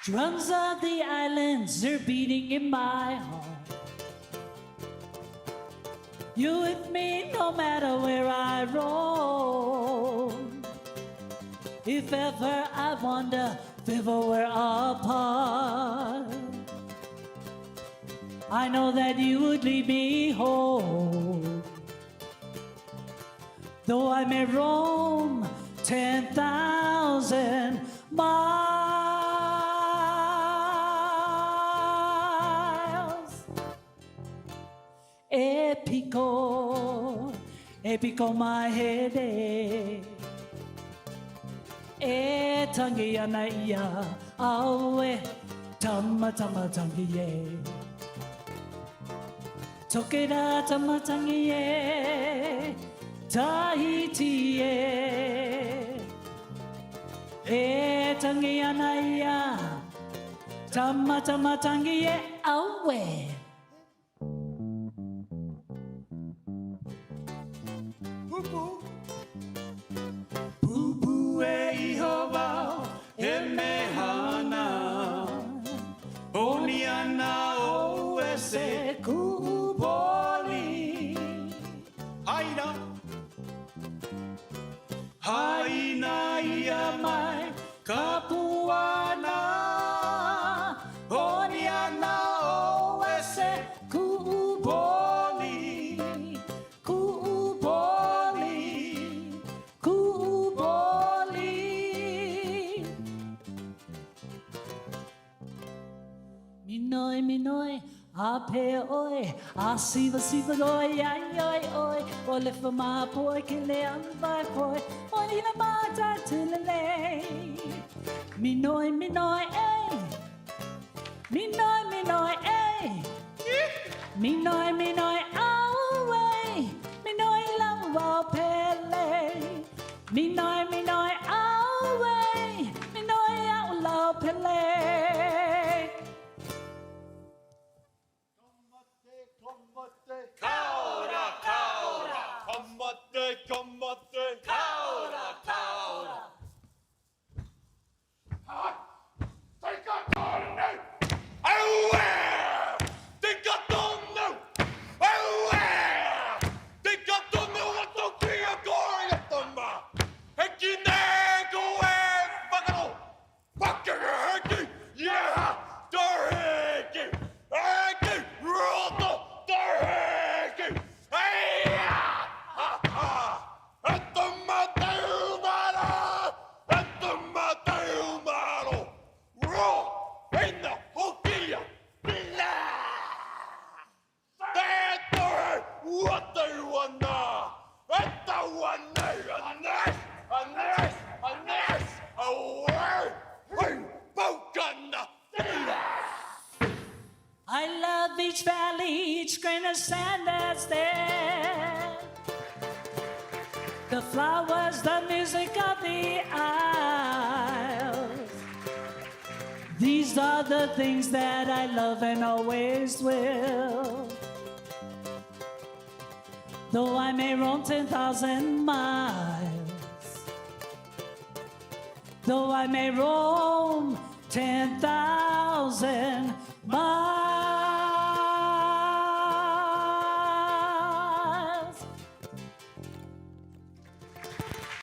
Drums of the islands are beating in my heart. You with me no matter where I roam. If ever I wander, if ever we're apart, I know that you would lead me home. Though I may roam 10,000 miles. Epico, epico my head. E tangi ana ia, awe, tama tama tangi ye. Tokera tama tangi ye, Tahiti ye. E tangi ana ia, tama tama tangi ye, awe. Pupu e iho wau, he mehana. Oni ana o e se kuupoli. Haina. Haina ia mai kapuana. Oni ana o e se kuupoli. Minoi, minoi, a pe oi, a siva siva oi, ai oi oi, o le fa ma poi ke le amba poi, o ni la mata tulele. Minoi, minoi, eh. Minoi, minoi, eh. Minoi, minoi, au eh. Minoi la wa pele. Minoi, minoi, au eh. Minoi au la pele. Kaora, kaora, komate, komate, kaora, kaora. Take a tonne! Aue! Take a tonne! Aue! Take a tonne, what to be a gory at the ma! Hekine, go away, Bakano! Fucking Heki! Yeah! Dorheki! Heki! Roto! Dorheki! Hey! Ha ha! At the Mateo Maro! At the Mateo Maro! Roll! In the Hokia! Blah! That Dorhe! What do you want now? At the one day! A nest! Away! Hey! Bokana! I love each valley, each grain of sand that's there. The flowers, the music of the isles. These are the things that I love and always will. Though I may roam 10,000 miles. Though I may roam 10,000 miles.